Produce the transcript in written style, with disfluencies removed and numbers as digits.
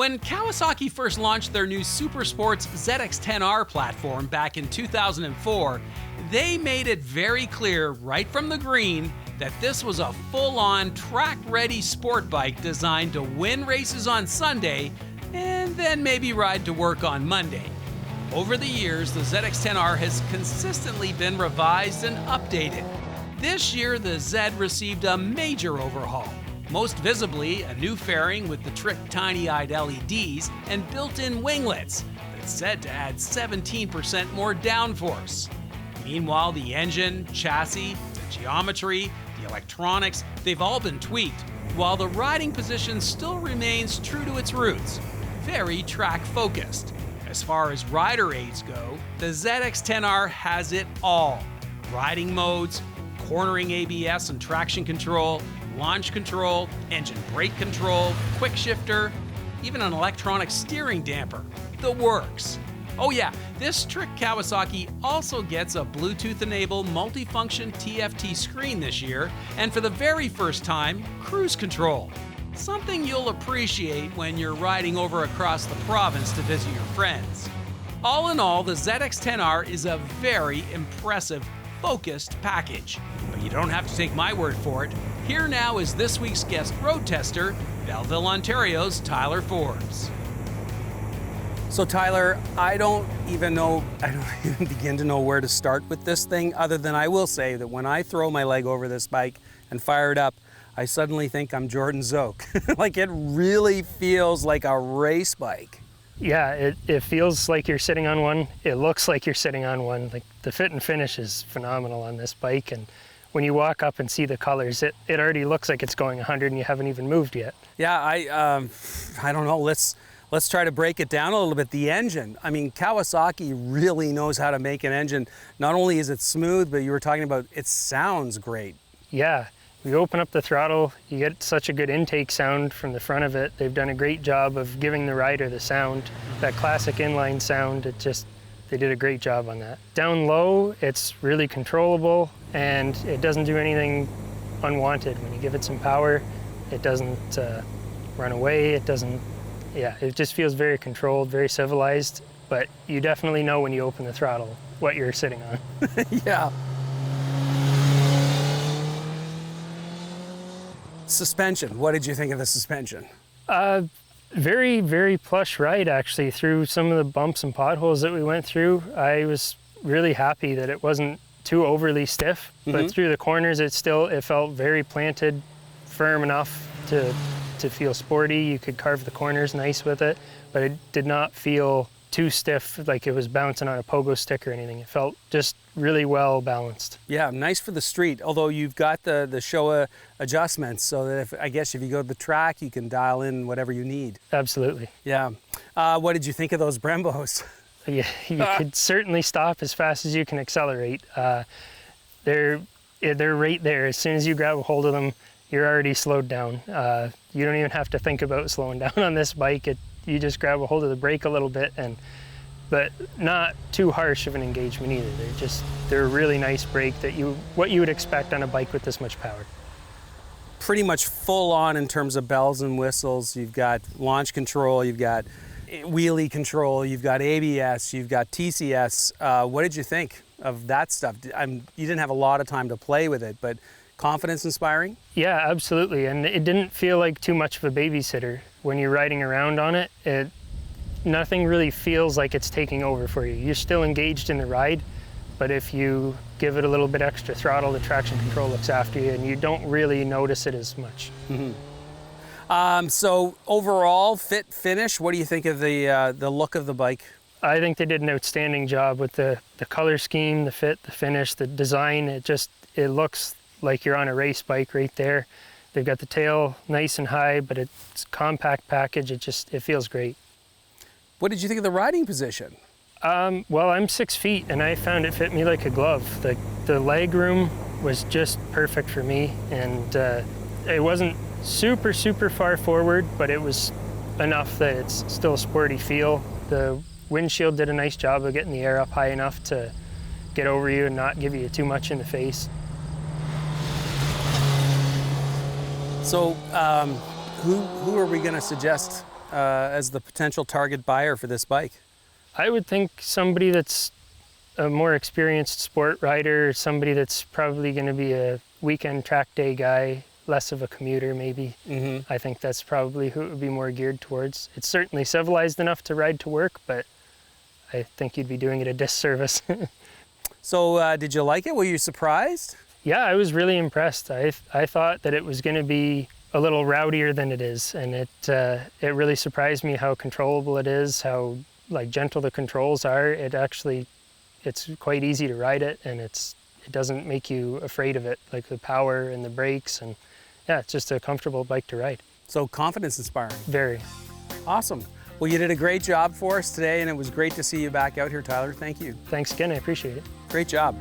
When Kawasaki first launched their new Super Sports ZX-10R platform back in 2004, they made it very clear right from the green that this was a full-on track-ready sport bike designed to win races on Sunday and then maybe ride to work on Monday. Over the years, the ZX-10R has consistently been revised and updated. This year, the Z received a major overhaul. Most visibly, a new fairing with the trick tiny-eyed LEDs and built-in winglets that's said to add 17% more downforce. Meanwhile, the engine, chassis, the geometry, the electronics, they've all been tweaked, while the riding position still remains true to its roots, very track-focused. As far as rider aids go, the ZX-10R has it all. Riding modes, cornering ABS and traction control, launch control, engine brake control, quick shifter, even an electronic steering damper. The works. Oh yeah, this trick Kawasaki also gets a Bluetooth-enabled multifunction TFT screen this year, and for the very first time, cruise control. Something you'll appreciate when you're riding over across the province to visit your friends. All in all, the ZX-10R is a very impressive, focused package. But you don't have to take my word for it. Here now is this week's guest road tester, Belleville, Ontario's Tyler Forbes. So Tyler, I don't even begin to know where to start with this thing, other than I will say that when I throw my leg over this bike and fire it up, I suddenly think I'm Jordan Zoke. Like, it really feels like a race bike. Yeah, it feels like you're sitting on one. It looks like you're sitting on one. Like, the fit and finish is phenomenal on this bike, and when you walk up and see the colors, it already looks like it's going 100 and you haven't even moved yet. Yeah, I don't know. Let's try to break it down a little bit. The engine, I mean, Kawasaki really knows how to make an engine. Not only is it smooth, but you were talking about it sounds great. Yeah, you open up the throttle, you get such a good intake sound from the front of it. They've done a great job of giving the rider the sound, that classic inline sound. They did a great job on that. Down low, it's really controllable and it doesn't do anything unwanted. When you give it some power, it doesn't run away, it just feels very controlled, very civilized, but you definitely know when you open the throttle what you're sitting on. Yeah. Suspension, what did you think of the suspension? Very, very plush ride, actually. Through some of the bumps and potholes that we went through, I was really happy that it wasn't too overly stiff, but through the corners it felt very planted, firm enough to feel sporty. You could carve the corners nice with it, but it did not feel too stiff, like it was bouncing on a pogo stick or anything. It felt just really well balanced. Yeah, nice for the street, although you've got the Showa adjustments, so that I guess if you go to the track, you can dial in whatever you need. Absolutely. Yeah. What did you think of those Brembos? Yeah, you could certainly stop as fast as you can accelerate. They're right there. As soon as you grab a hold of them, you're already slowed down. You don't even have to think about slowing down on this bike. You just grab a hold of the brake a little bit, but not too harsh of an engagement either. They're a really nice brake, what you would expect on a bike with this much power. Pretty much full on in terms of bells and whistles. You've got launch control, you've got wheelie control, you've got ABS, you've got TCS. What did you think of that stuff? You didn't have a lot of time to play with it, but confidence inspiring? Yeah, absolutely. And it didn't feel like too much of a babysitter. When you're riding around on it, nothing really feels like it's taking over for you. You're still engaged in the ride, but if you give it a little bit extra throttle, the traction control looks after you and you don't really notice it as much. So overall, fit, finish, what do you think of the look of the bike? I think they did an outstanding job with the color scheme, the fit, the finish, the design. It looks like you're on a race bike right there. They've got the tail nice and high, but it's a compact package. It feels great. What did you think of the riding position? Well, I'm 6 feet and I found it fit me like a glove. The leg room was just perfect for me, and it wasn't super, super far forward, but it was enough that it's still a sporty feel. The windshield did a nice job of getting the air up high enough to get over you and not give you too much in the face. So who are we going to suggest as the potential target buyer for this bike? I would think somebody that's a more experienced sport rider, somebody that's probably going to be a weekend track day guy, less of a commuter maybe. I think that's probably who it would be more geared towards. It's certainly civilized enough to ride to work, but I think you'd be doing it a disservice. So did you like it? Were you surprised? Yeah, I was really impressed. I thought that it was going to be a little rowdier than it is, and it really surprised me how controllable it is, how like gentle the controls are. It's quite easy to ride it, and it doesn't make you afraid of it, like the power and the brakes, and yeah, it's just a comfortable bike to ride. So confidence inspiring. Very. Awesome. Well, you did a great job for us today, and it was great to see you back out here, Tyler. Thank you. Thanks again, I appreciate it. Great job.